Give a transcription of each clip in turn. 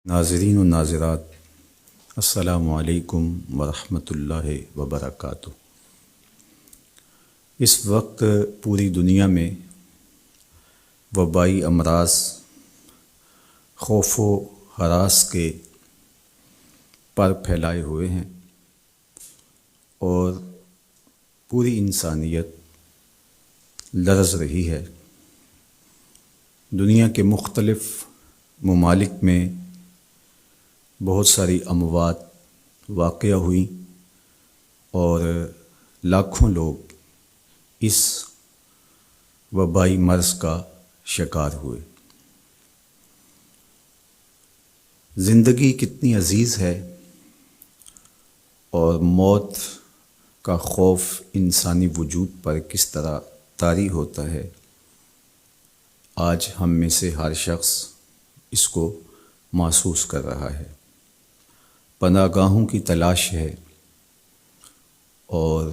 ناظرین و ناظرات، السلام علیکم ورحمۃ اللہ وبرکاتہ۔ اس وقت پوری دنیا میں وبائی امراض خوف و ہراس کے پر پھیلائے ہوئے ہیں اور پوری انسانیت لرز رہی ہے۔ دنیا کے مختلف ممالک میں بہت ساری اموات واقع ہوئیں اور لاکھوں لوگ اس وبائی مرض کا شکار ہوئے۔ زندگی کتنی عزیز ہے اور موت کا خوف انسانی وجود پر کس طرح طاری ہوتا ہے، آج ہم میں سے ہر شخص اس کو محسوس کر رہا ہے۔ پناہ گاہوں کی تلاش ہے اور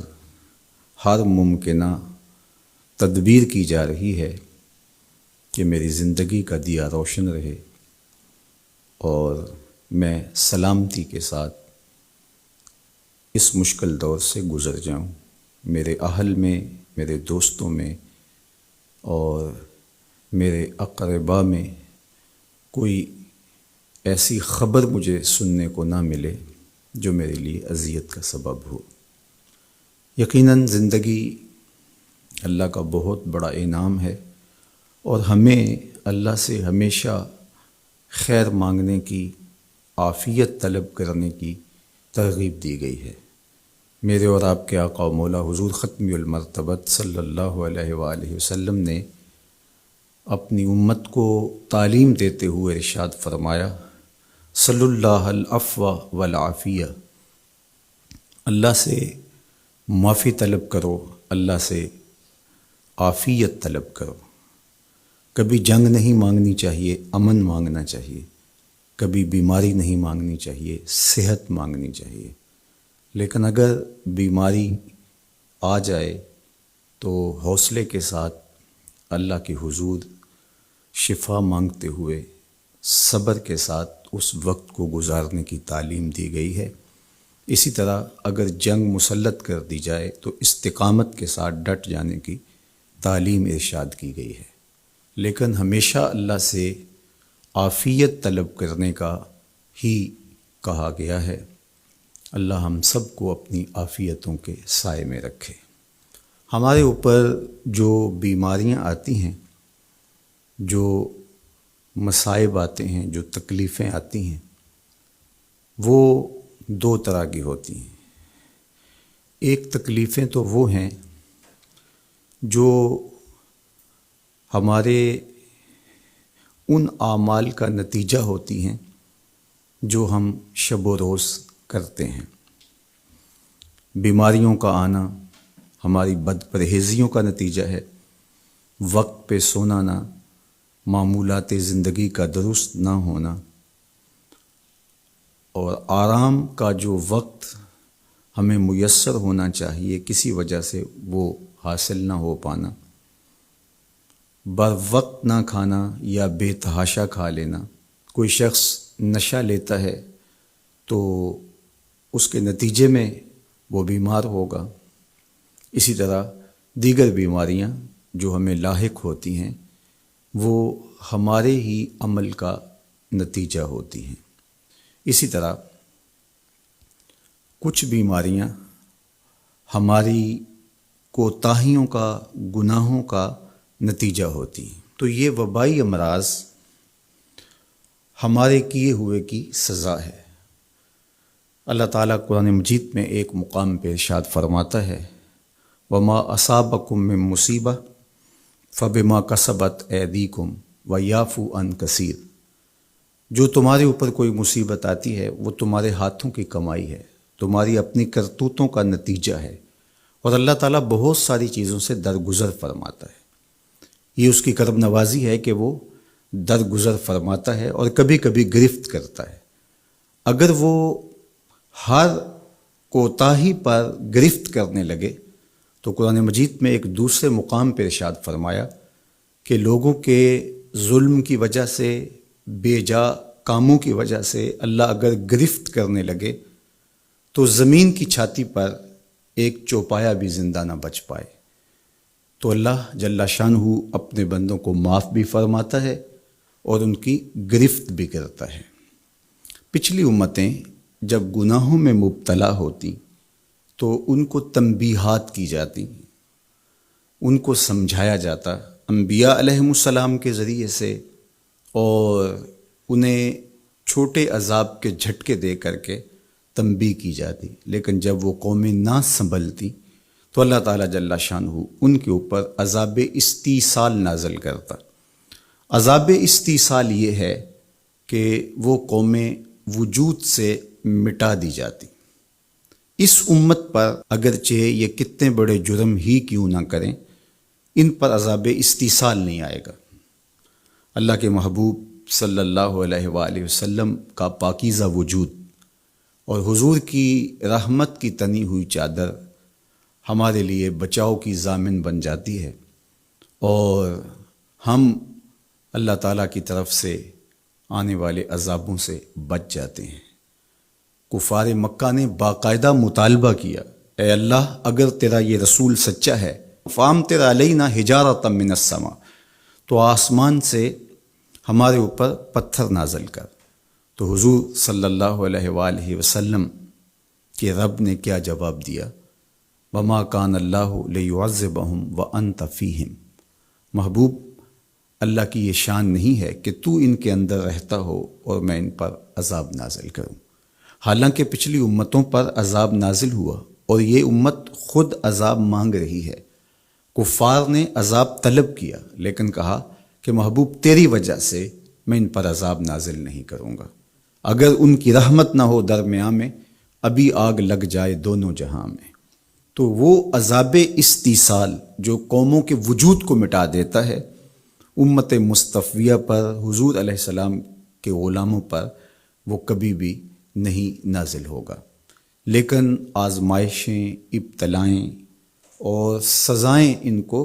ہر ممکنہ تدبیر کی جا رہی ہے کہ میری زندگی کا دیا روشن رہے اور میں سلامتی کے ساتھ اس مشکل دور سے گزر جاؤں، میرے اہل میں، میرے دوستوں میں اور میرے اقربا میں کوئی ایسی خبر مجھے سننے کو نہ ملے جو میرے لیے اذیت کا سبب ہو۔ یقیناً زندگی اللہ کا بہت بڑا انعام ہے اور ہمیں اللہ سے ہمیشہ خیر مانگنے کی، عافیت طلب کرنے کی ترغیب دی گئی ہے۔ میرے اور آپ کے آقا و مولا حضور ختم المرتبت صلی اللہ علیہ وآلہ وسلم نے اپنی امت کو تعلیم دیتے ہوئے ارشاد فرمایا، صلی اللہ العفو والعافیہ، اللہ سے معافی طلب کرو، اللہ سے عافیت طلب کرو۔ کبھی جنگ نہیں مانگنی چاہیے، امن مانگنا چاہیے۔ کبھی بیماری نہیں مانگنی چاہیے، صحت مانگنی چاہیے۔ لیکن اگر بیماری آ جائے تو حوصلے کے ساتھ اللہ کے حضور شفا مانگتے ہوئے صبر کے ساتھ اس وقت کو گزارنے کی تعلیم دی گئی ہے۔ اسی طرح اگر جنگ مسلط کر دی جائے تو استقامت کے ساتھ ڈٹ جانے کی تعلیم ارشاد کی گئی ہے۔ لیکن ہمیشہ اللہ سے عافیت طلب کرنے کا ہی کہا گیا ہے۔ اللہ ہم سب کو اپنی عافیتوں کے سائے میں رکھے۔ ہمارے اوپر جو بیماریاں آتی ہیں، جو مصائب آتے ہیں، جو تکلیفیں آتی ہیں، وہ دو طرح کی ہوتی ہیں۔ ایک تکلیفیں تو وہ ہیں جو ہمارے ان اعمال کا نتیجہ ہوتی ہیں جو ہم شب و روز کرتے ہیں۔ بیماریوں کا آنا ہماری بد پرہیزیوں کا نتیجہ ہے، وقت پہ سونا نہ، معمولات زندگی کا درست نہ ہونا اور آرام کا جو وقت ہمیں میسر ہونا چاہیے کسی وجہ سے وہ حاصل نہ ہو پانا، بر وقت نہ کھانا یا بے تحاشا کھا لینا۔ کوئی شخص نشہ لیتا ہے تو اس کے نتیجے میں وہ بیمار ہوگا۔ اسی طرح دیگر بیماریاں جو ہمیں لاحق ہوتی ہیں وہ ہمارے ہی عمل کا نتیجہ ہوتی ہیں۔ اسی طرح کچھ بیماریاں ہماری کوتاہیوں کا، گناہوں کا نتیجہ ہوتی ہیں۔ تو یہ وبائی امراض ہمارے کیے ہوئے کی سزا ہے۔ اللہ تعالیٰ قرآن مجید میں ایک مقام پہ ارشاد فرماتا ہے، وما اصابکم من مصیبہ فبما کسبت ایدیکم ویعفو عن کثیر۔ جو تمہارے اوپر کوئی مصیبت آتی ہے وہ تمہارے ہاتھوں کی کمائی ہے، تمہاری اپنی کرتوتوں کا نتیجہ ہے، اور اللہ تعالیٰ بہت ساری چیزوں سے درگزر فرماتا ہے۔ یہ اس کی کرم نوازی ہے کہ وہ درگزر فرماتا ہے اور کبھی کبھی گرفت کرتا ہے۔ اگر وہ ہر کوتاہی پر گرفت کرنے لگے تو قرآن مجید میں ایک دوسرے مقام پہ ارشاد فرمایا کہ لوگوں کے ظلم کی وجہ سے، بے جا کاموں کی وجہ سے اللہ اگر گرفت کرنے لگے تو زمین کی چھاتی پر ایک چوپایا بھی زندہ نہ بچ پائے۔ تو اللہ جل شانہ اپنے بندوں کو معاف بھی فرماتا ہے اور ان کی گرفت بھی کرتا ہے۔ پچھلی امتیں جب گناہوں میں مبتلا ہوتی تو ان کو تنبیہات کی جاتی، ان کو سمجھایا جاتا انبیاء علیہم السلام کے ذریعے سے، اور انہیں چھوٹے عذاب کے جھٹکے دے کر کے تنبیہ کی جاتی۔ لیکن جب وہ قومیں نہ سنبھلتی تو اللہ تعالیٰ جل شانہ ان کے اوپر عذاب استیصال نازل کرتا۔ عذاب استیصال یہ ہے کہ وہ قومیں وجود سے مٹا دی جاتی۔ اس امت پر اگرچہ یہ کتنے بڑے جرم ہی کیوں نہ کریں، ان پر عذاب استیصال نہیں آئے گا۔ اللہ کے محبوب صلی اللہ علیہ وآلہ وسلم کا پاکیزہ وجود اور حضور کی رحمت کی تنی ہوئی چادر ہمارے لیے بچاؤ کی ضامن بن جاتی ہے، اور ہم اللہ تعالیٰ کی طرف سے آنے والے عذابوں سے بچ جاتے ہیں۔ کفار مکہ نے باقاعدہ مطالبہ کیا، اے اللہ اگر تیرا یہ رسول سچا ہے فامطر علینا حجارۃ من السماء، تو آسمان سے ہمارے اوپر پتھر نازل کر۔ تو حضور صلی اللہ علیہ وآلہ وسلم کے رب نے کیا جواب دیا؟ وما کان اللہ لیعذبہم وانت فیہم۔ محبوب، اللہ کی یہ شان نہیں ہے کہ تو ان کے اندر رہتا ہو اور میں ان پر عذاب نازل کروں۔ حالانکہ پچھلی امتوں پر عذاب نازل ہوا اور یہ امت خود عذاب مانگ رہی ہے۔ کفار نے عذاب طلب کیا لیکن کہا کہ محبوب تیری وجہ سے میں ان پر عذاب نازل نہیں کروں گا، اگر ان کی رحمت نہ ہو درمیان میں ابھی آگ لگ جائے دونوں جہاں میں۔ تو وہ عذاب استیصال جو قوموں کے وجود کو مٹا دیتا ہے، امت مصطفیہ پر، حضور علیہ السلام کے غلاموں پر وہ کبھی بھی نہیں نازل ہوگا۔ لیکن آزمائشیں، ابتلائیں اور سزائیں ان کو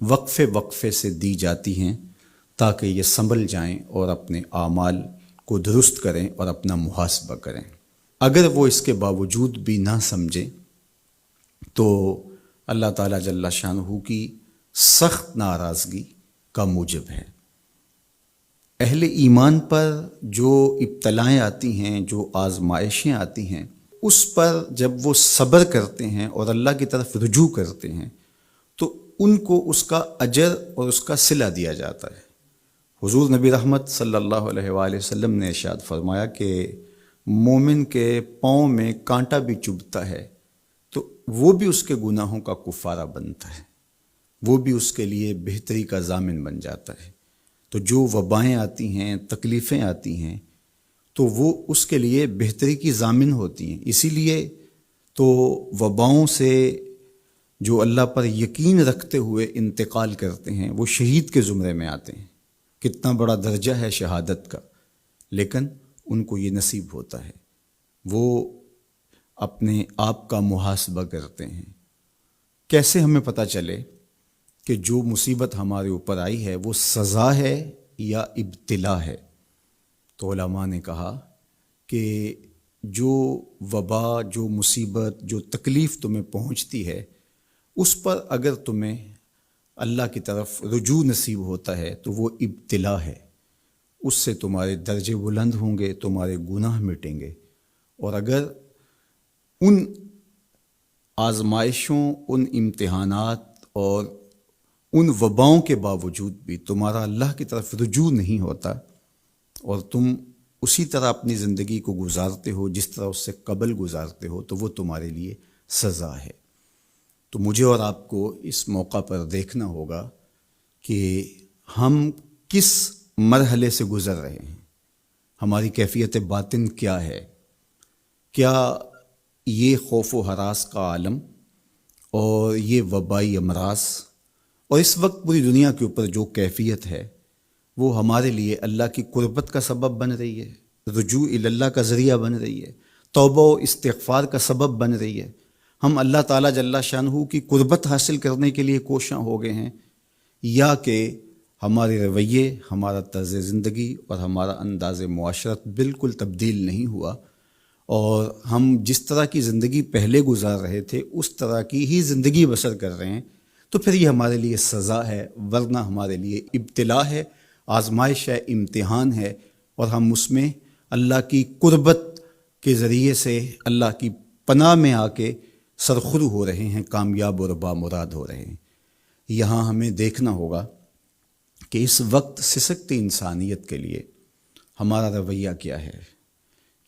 وقفے وقفے سے دی جاتی ہیں تاکہ یہ سنبھل جائیں اور اپنے اعمال کو درست کریں اور اپنا محاسبہ کریں۔ اگر وہ اس کے باوجود بھی نہ سمجھیں تو اللہ تعالیٰ جل شانہ کی سخت ناراضگی کا موجب ہے۔ اہل ایمان پر جو ابتلائیں آتی ہیں، جو آزمائشیں آتی ہیں، اس پر جب وہ صبر کرتے ہیں اور اللہ کی طرف رجوع کرتے ہیں تو ان کو اس کا اجر اور اس کا صلہ دیا جاتا ہے۔ حضور نبی رحمت صلی اللہ علیہ وآلہ وسلم نے ارشاد فرمایا کہ مومن کے پاؤں میں کانٹا بھی چبھتا ہے تو وہ بھی اس کے گناہوں کا کفارہ بنتا ہے، وہ بھی اس کے لیے بہتری کا ضامن بن جاتا ہے۔ تو جو وبائیں آتی ہیں، تکلیفیں آتی ہیں، تو وہ اس کے لیے بہتری کی ضامن ہوتی ہیں۔ اسی لیے تو وباؤں سے جو اللہ پر یقین رکھتے ہوئے انتقال کرتے ہیں وہ شہید کے زمرے میں آتے ہیں۔ کتنا بڑا درجہ ہے شہادت کا، لیکن ان کو یہ نصیب ہوتا ہے۔ وہ اپنے آپ کا محاسبہ کرتے ہیں۔ کیسے ہمیں پتہ چلے کہ جو مصیبت ہمارے اوپر آئی ہے وہ سزا ہے یا ابتلا ہے؟ تو علماء نے کہا کہ جو وبا، جو مصیبت، جو تکلیف تمہیں پہنچتی ہے، اس پر اگر تمہیں اللہ کی طرف رجوع نصیب ہوتا ہے تو وہ ابتلا ہے، اس سے تمہارے درجے بلند ہوں گے، تمہارے گناہ مٹیں گے۔ اور اگر ان آزمائشوں، ان امتحانات اور ان وباؤں کے باوجود بھی تمہارا اللہ کی طرف رجوع نہیں ہوتا اور تم اسی طرح اپنی زندگی کو گزارتے ہو جس طرح اس سے قبل گزارتے ہو، تو وہ تمہارے لیے سزا ہے۔ تو مجھے اور آپ کو اس موقع پر دیکھنا ہوگا کہ ہم کس مرحلے سے گزر رہے ہیں، ہماری کیفیت باطن کیا ہے۔ کیا یہ خوف و ہراس کا عالم اور یہ وبائی امراض اور اس وقت پوری دنیا کے اوپر جو کیفیت ہے وہ ہمارے لیے اللہ کی قربت کا سبب بن رہی ہے، رجوع اللہ کا ذریعہ بن رہی ہے، توبہ و استغفار کا سبب بن رہی ہے؟ ہم اللہ تعالیٰ جل شانہ کی قربت حاصل کرنے کے لیے کوشاں ہو گئے ہیں، یا کہ ہمارے رویے، ہمارا طرز زندگی اور ہمارا انداز معاشرت بالکل تبدیل نہیں ہوا، اور ہم جس طرح کی زندگی پہلے گزار رہے تھے اس طرح کی ہی زندگی بسر کر رہے ہیں، تو پھر یہ ہمارے لیے سزا ہے، ورنہ ہمارے لیے ابتلا ہے، آزمائش ہے، امتحان ہے، اور ہم اس میں اللہ کی قربت کے ذریعے سے اللہ کی پناہ میں آ کے سرخرو ہو رہے ہیں، کامیاب اور بامراد ہو رہے ہیں۔ یہاں ہمیں دیکھنا ہوگا کہ اس وقت سسکتی انسانیت کے لیے ہمارا رویہ کیا ہے۔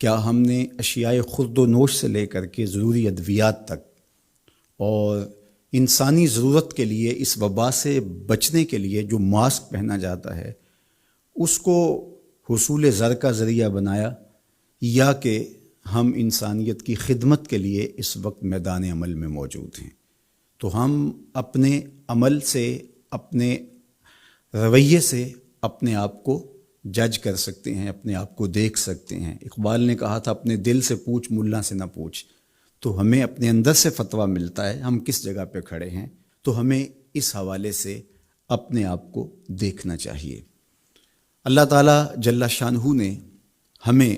کیا ہم نے اشیاء خورد و نوش سے لے کر کے ضروری ادویات تک اور انسانی ضرورت کے لیے اس وبا سے بچنے کے لیے جو ماسک پہنا جاتا ہے اس کو حصول زر کا ذریعہ بنایا، یا کہ ہم انسانیت کی خدمت کے لیے اس وقت میدان عمل میں موجود ہیں؟ تو ہم اپنے عمل سے، اپنے رویے سے اپنے آپ کو جج کر سکتے ہیں، اپنے آپ کو دیکھ سکتے ہیں۔ اقبال نے کہا تھا اپنے دل سے پوچھ، ملا سے نہ پوچھ۔ تو ہمیں اپنے اندر سے فتویٰ ملتا ہے ہم کس جگہ پہ کھڑے ہیں، تو ہمیں اس حوالے سے اپنے آپ کو دیکھنا چاہیے۔ اللہ تعالیٰ جل شانہ نے ہمیں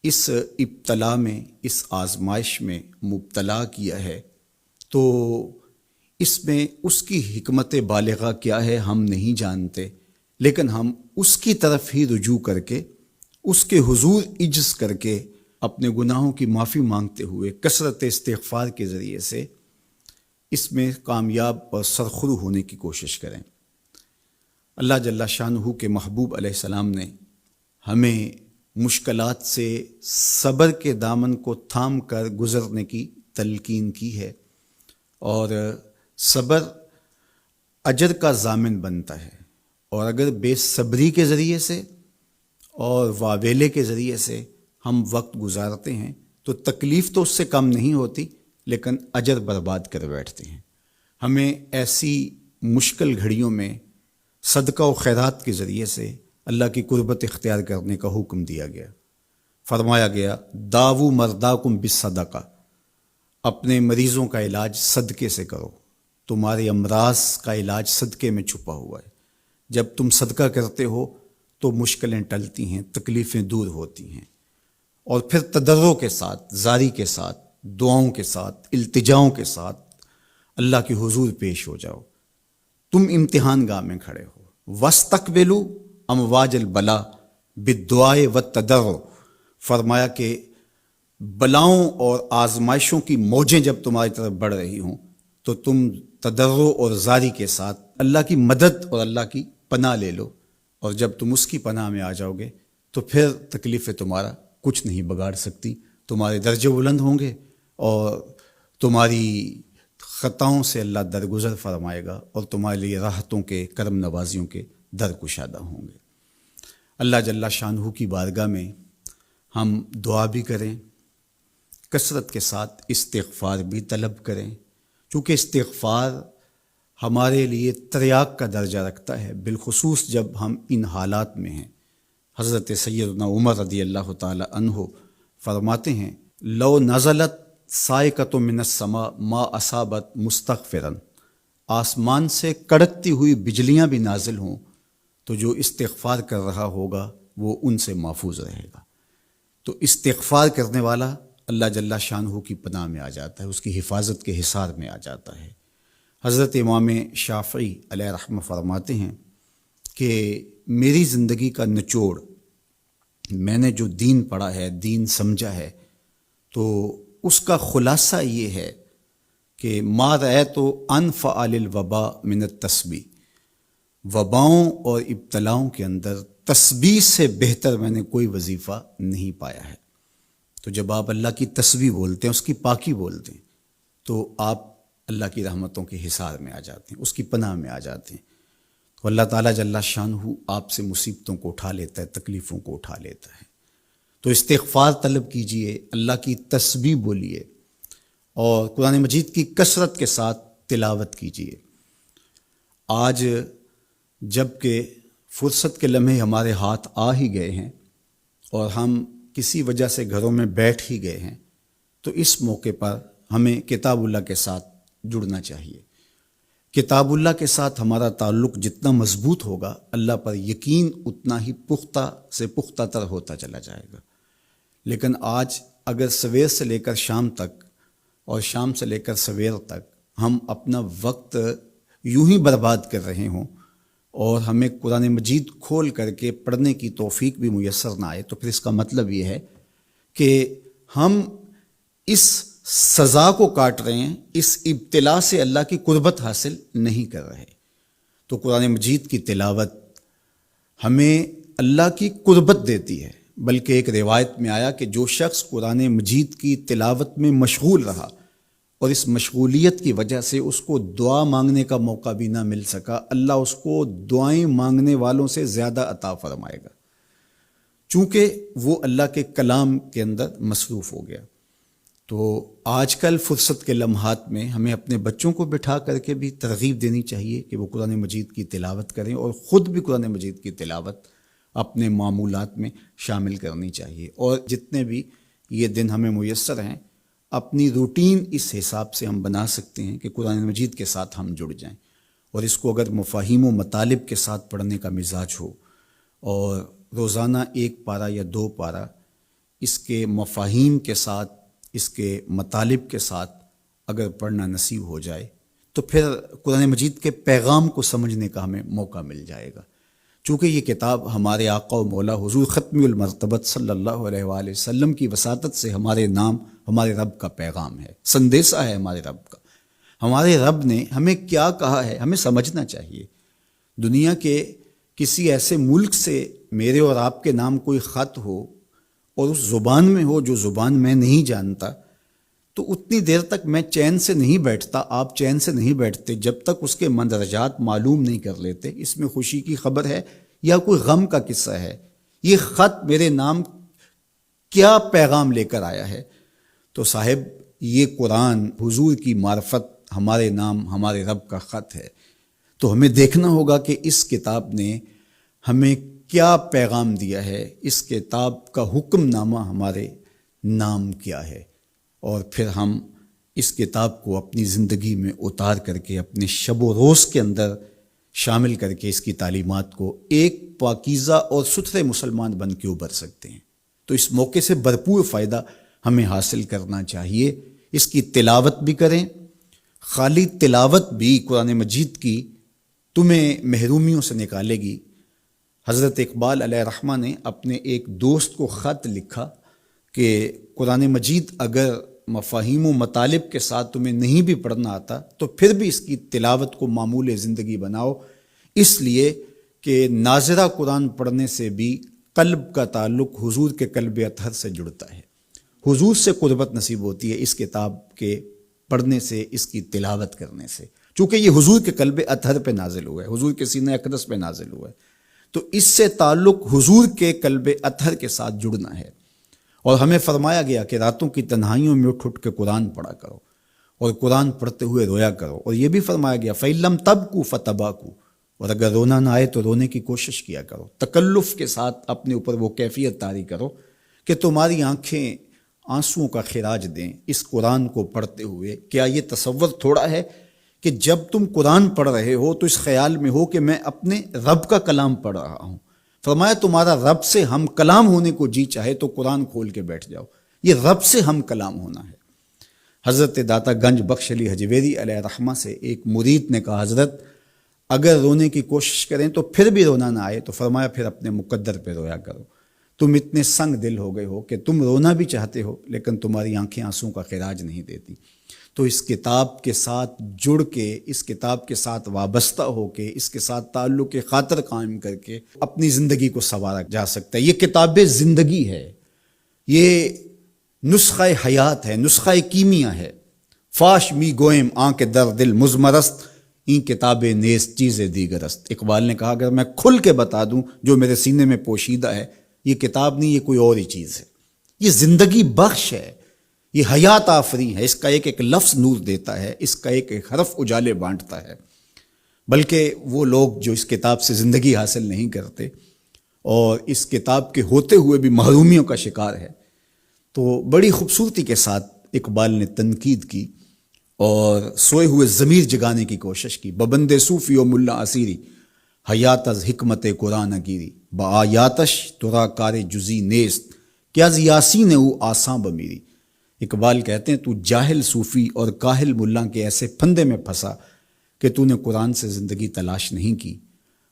اس ابتلا میں، اس آزمائش میں مبتلا کیا ہے، تو اس میں اس کی حکمت بالغہ کیا ہے ہم نہیں جانتے، لیکن ہم اس کی طرف ہی رجوع کر کے، اس کے حضور عجز کر کے، اپنے گناہوں کی معافی مانگتے ہوئے کثرت استغفار کے ذریعے سے اس میں کامیاب اور سرخرو ہونے کی کوشش کریں۔ اللہ جل شانہ کے محبوب علیہ السلام نے ہمیں مشکلات سے صبر کے دامن کو تھام کر گزرنے کی تلقین کی ہے، اور صبر اجر کا ضامن بنتا ہے، اور اگر بے صبری کے ذریعے سے اور واویلے کے ذریعے سے ہم وقت گزارتے ہیں تو تکلیف تو اس سے کم نہیں ہوتی، لیکن اجر برباد کر بیٹھتے ہیں۔ ہمیں ایسی مشکل گھڑیوں میں صدقہ و خیرات کے ذریعے سے اللہ کی قربت اختیار کرنے کا حکم دیا گیا۔ فرمایا گیا داو مرداکم بالصدقہ، اپنے مریضوں کا علاج صدقے سے کرو، تمہارے امراض کا علاج صدقے میں چھپا ہوا ہے۔ جب تم صدقہ کرتے ہو تو مشکلیں ٹلتی ہیں، تکلیفیں دور ہوتی ہیں، اور پھر تضرع کے ساتھ، زاری کے ساتھ، دعاؤں کے ساتھ، التجاؤں کے ساتھ اللہ کے حضور پیش ہو جاؤ۔ تم امتحان گاہ میں کھڑے ہو، وَاسْتَقْبِلُوا امواج البلا بالدعاء والتضرع، فرمایا کہ بلاؤں اور آزمائشوں کی موجیں جب تمہاری طرف بڑھ رہی ہوں تو تم تضرع اور زاری کے ساتھ اللہ کی مدد اور اللہ کی پناہ لے لو، اور جب تم اس کی پناہ میں آ جاؤ گے تو پھر تکلیفیں تمہارا کچھ نہیں بگاڑ سکتی، تمہارے درجے بلند ہوں گے، اور تمہاری خطاؤں سے اللہ درگزر فرمائے گا، اور تمہارے لیے راحتوں کے، کرم نوازیوں کے در کشادہ ہوں گے۔ اللہ جل شانہ کی بارگاہ میں ہم دعا بھی کریں، کثرت کے ساتھ استغفار بھی طلب کریں، چونکہ استغفار ہمارے لیے تریاق کا درجہ رکھتا ہے، بالخصوص جب ہم ان حالات میں ہیں۔ حضرت سیدنا عمر رضی اللہ تعالی عنہ فرماتے ہیں لو نزلت صاعقۃ من السماء ما اصابت مستغفرا، آسمان سے کڑکتی ہوئی بجلیاں بھی نازل ہوں تو جو استغفار کر رہا ہوگا وہ ان سے محفوظ رہے گا۔ تو استغفار کرنے والا اللہ جل شانہ کی پناہ میں آ جاتا ہے، اس کی حفاظت کے حصار میں آ جاتا ہے۔ حضرت امام شافعی علیہ رحمہ فرماتے ہیں کہ میری زندگی کا نچوڑ، میں نے جو دین پڑھا ہے، دین سمجھا ہے، تو اس کا خلاصہ یہ ہے کہ ما رأیت انفع للوباء من التسبیح، وباؤں اور ابتلاؤں کے اندر تسبیح سے بہتر میں نے کوئی وظیفہ نہیں پایا ہے۔ تو جب آپ اللہ کی تسبیح بولتے ہیں، اس کی پاکی بولتے ہیں، تو آپ اللہ کی رحمتوں کے حصار میں آ جاتے ہیں، اس کی پناہ میں آ جاتے ہیں۔ تو اللہ تعالیٰ جل شانہ آپ سے مصیبتوں کو اٹھا لیتا ہے، تکلیفوں کو اٹھا لیتا ہے۔ تو استغفار طلب کیجئے، اللہ کی تسبیح بولیے، اور قرآن مجید کی کثرت کے ساتھ تلاوت کیجئے۔ آج جب کہ فرصت کے لمحے ہمارے ہاتھ آ ہی گئے ہیں اور ہم کسی وجہ سے گھروں میں بیٹھ ہی گئے ہیں، تو اس موقع پر ہمیں کتاب اللہ کے ساتھ جڑنا چاہیے۔ کتاب اللہ کے ساتھ ہمارا تعلق جتنا مضبوط ہوگا، اللہ پر یقین اتنا ہی پختہ سے پختہ تر ہوتا چلا جائے گا۔ لیکن آج اگر سویر سے لے کر شام تک اور شام سے لے کر سویر تک ہم اپنا وقت یوں ہی برباد کر رہے ہوں اور ہمیں قرآن مجید کھول کر کے پڑھنے کی توفیق بھی میسر نہ آئے، تو پھر اس کا مطلب یہ ہے کہ ہم اس سزا کو کاٹ رہے ہیں، اس ابتلا سے اللہ کی قربت حاصل نہیں کر رہے۔ تو قرآن مجید کی تلاوت ہمیں اللہ کی قربت دیتی ہے، بلکہ ایک روایت میں آیا کہ جو شخص قرآن مجید کی تلاوت میں مشغول رہا اور اس مشغولیت کی وجہ سے اس کو دعا مانگنے کا موقع بھی نہ مل سکا، اللہ اس کو دعائیں مانگنے والوں سے زیادہ عطا فرمائے گا، چونکہ وہ اللہ کے کلام کے اندر مصروف ہو گیا۔ تو آج کل فرصت کے لمحات میں ہمیں اپنے بچوں کو بٹھا کر کے بھی ترغیب دینی چاہیے کہ وہ قرآن مجید کی تلاوت کریں، اور خود بھی قرآن مجید کی تلاوت اپنے معمولات میں شامل کرنی چاہیے۔ اور جتنے بھی یہ دن ہمیں میسر ہیں، اپنی روٹین اس حساب سے ہم بنا سکتے ہیں کہ قرآن مجید کے ساتھ ہم جڑ جائیں، اور اس کو اگر مفاہیم و مطالب کے ساتھ پڑھنے کا مزاج ہو اور روزانہ 1 پارہ یا 2 پارہ اس کے مفاہیم کے ساتھ، اس کے مطالب کے ساتھ اگر پڑھنا نصیب ہو جائے، تو پھر قرآن مجید کے پیغام کو سمجھنے کا ہمیں موقع مل جائے گا۔ چونکہ یہ کتاب ہمارے آقا و مولا حضور ختم المرتبت صلی اللہ علیہ وآلہ وسلم کی وساطت سے ہمارے نام ہمارے رب کا پیغام ہے، سندیسہ ہے ہمارے رب کا۔ ہمارے رب نے ہمیں کیا کہا ہے ہمیں سمجھنا چاہیے۔ دنیا کے کسی ایسے ملک سے میرے اور آپ کے نام کوئی خط ہو اور اس زبان میں ہو جو زبان میں نہیں جانتا، تو اتنی دیر تک میں چین سے نہیں بیٹھتا، آپ چین سے نہیں بیٹھتے جب تک اس کے مندرجات معلوم نہیں کر لیتے، اس میں خوشی کی خبر ہے یا کوئی غم کا قصہ ہے، یہ خط میرے نام کیا پیغام لے کر آیا ہے۔ تو صاحب یہ قرآن حضور کی معرفت ہمارے نام ہمارے رب کا خط ہے، تو ہمیں دیکھنا ہوگا کہ اس کتاب نے ہمیں کیا پیغام دیا ہے، اس کتاب کا حکم نامہ ہمارے نام کیا ہے، اور پھر ہم اس کتاب کو اپنی زندگی میں اتار کر کے اپنے شب و روز کے اندر شامل کر کے اس کی تعلیمات کو ایک پاکیزہ اور ستھرے مسلمان بن کے ابھر سکتے ہیں۔ تو اس موقع سے بھرپور فائدہ ہمیں حاصل کرنا چاہیے، اس کی تلاوت بھی کریں۔ خالی تلاوت بھی قرآن مجید کی تمہیں محرومیوں سے نکالے گی۔ حضرت اقبال علیہ الرحمہ نے اپنے ایک دوست کو خط لکھا کہ قرآن مجید اگر مفاہیم و مطالب کے ساتھ تمہیں نہیں بھی پڑھنا آتا تو پھر بھی اس کی تلاوت کو معمول زندگی بناؤ، اس لیے کہ ناظرہ قرآن پڑھنے سے بھی قلب کا تعلق حضور کے قلب اطہر سے جڑتا ہے، حضور سے قربت نصیب ہوتی ہے اس کتاب کے پڑھنے سے، اس کی تلاوت کرنے سے، چونکہ یہ حضور کے قلب اطہر پہ نازل ہوا ہے، حضور کے سینہ اقدس پہ نازل ہوا ہے، تو اس سے تعلق حضور کے قلب اطہر کے ساتھ جڑنا ہے۔ اور ہمیں فرمایا گیا کہ راتوں کی تنہائیوں میں اٹھ اٹھ کے قرآن پڑھا کرو اور قرآن پڑھتے ہوئے رویا کرو، اور یہ بھی فرمایا گیا فَإِن لَمْ تَبْكُوا فَتَبَاكُوا، اور اگر رونا نہ آئے تو رونے کی کوشش کیا کرو، تکلف کے ساتھ اپنے اوپر وہ کیفیت طاری کرو کہ تمہاری آنکھیں آنسوؤں کا خراج دیں اس قرآن کو پڑھتے ہوئے۔ کیا یہ تصور تھوڑا ہے کہ جب تم قرآن پڑھ رہے ہو تو اس خیال میں ہو کہ میں اپنے رب کا کلام پڑھ رہا ہوں؟ فرمایا تمہارا رب سے ہم کلام ہونے کو جی چاہے تو قرآن کھول کے بیٹھ جاؤ، یہ رب سے ہم کلام ہونا ہے۔ حضرت داتا گنج بخش علی حجویری علیہ الرحمہ سے ایک مرید نے کہا حضرت اگر رونے کی کوشش کریں تو پھر بھی رونا نہ آئے تو فرمایا پھر اپنے مقدر پہ رویا کرو، تم اتنے سنگ دل ہو گئے ہو کہ تم رونا بھی چاہتے ہو لیکن تمہاری آنکھیں آنسوں کا خراج نہیں دیتی۔ تو اس کتاب کے ساتھ جڑ کے، اس کتاب کے ساتھ وابستہ ہو کے، اس کے ساتھ تعلق خاطر قائم کر کے اپنی زندگی کو سنوارا جا سکتا ہے۔ یہ کتاب زندگی ہے، یہ نسخہ حیات ہے، نسخہ کیمیا ہے۔ فاش می گوئم آنکھ در دل مزمرست، این کتاب نیز چیز دیگرست۔ اقبال نے کہا اگر میں کھل کے بتا دوں جو میرے سینے میں پوشیدہ ہے، یہ کتاب نہیں، یہ کوئی اور ہی چیز ہے، یہ زندگی بخش ہے، یہ حیات آفری ہے، اس کا ایک ایک لفظ نور دیتا ہے، اس کا ایک ایک حرف اجالے بانٹتا ہے۔ بلکہ وہ لوگ جو اس کتاب سے زندگی حاصل نہیں کرتے اور اس کتاب کے ہوتے ہوئے بھی محرومیوں کا شکار ہے، تو بڑی خوبصورتی کے ساتھ اقبال نے تنقید کی اور سوئے ہوئے ضمیر جگانے کی کوشش کی. ببند صوفی و ملا اسیری حیات از حکمت قرآن گیری بآیاتش ترا کار جزی نیست کیا از یاسین او آساں بمیری. اقبال کہتے ہیں تو جاہل صوفی اور کاہل ملا کے ایسے پھندے میں پھنسا کہ تو نے قرآن سے زندگی تلاش نہیں کی.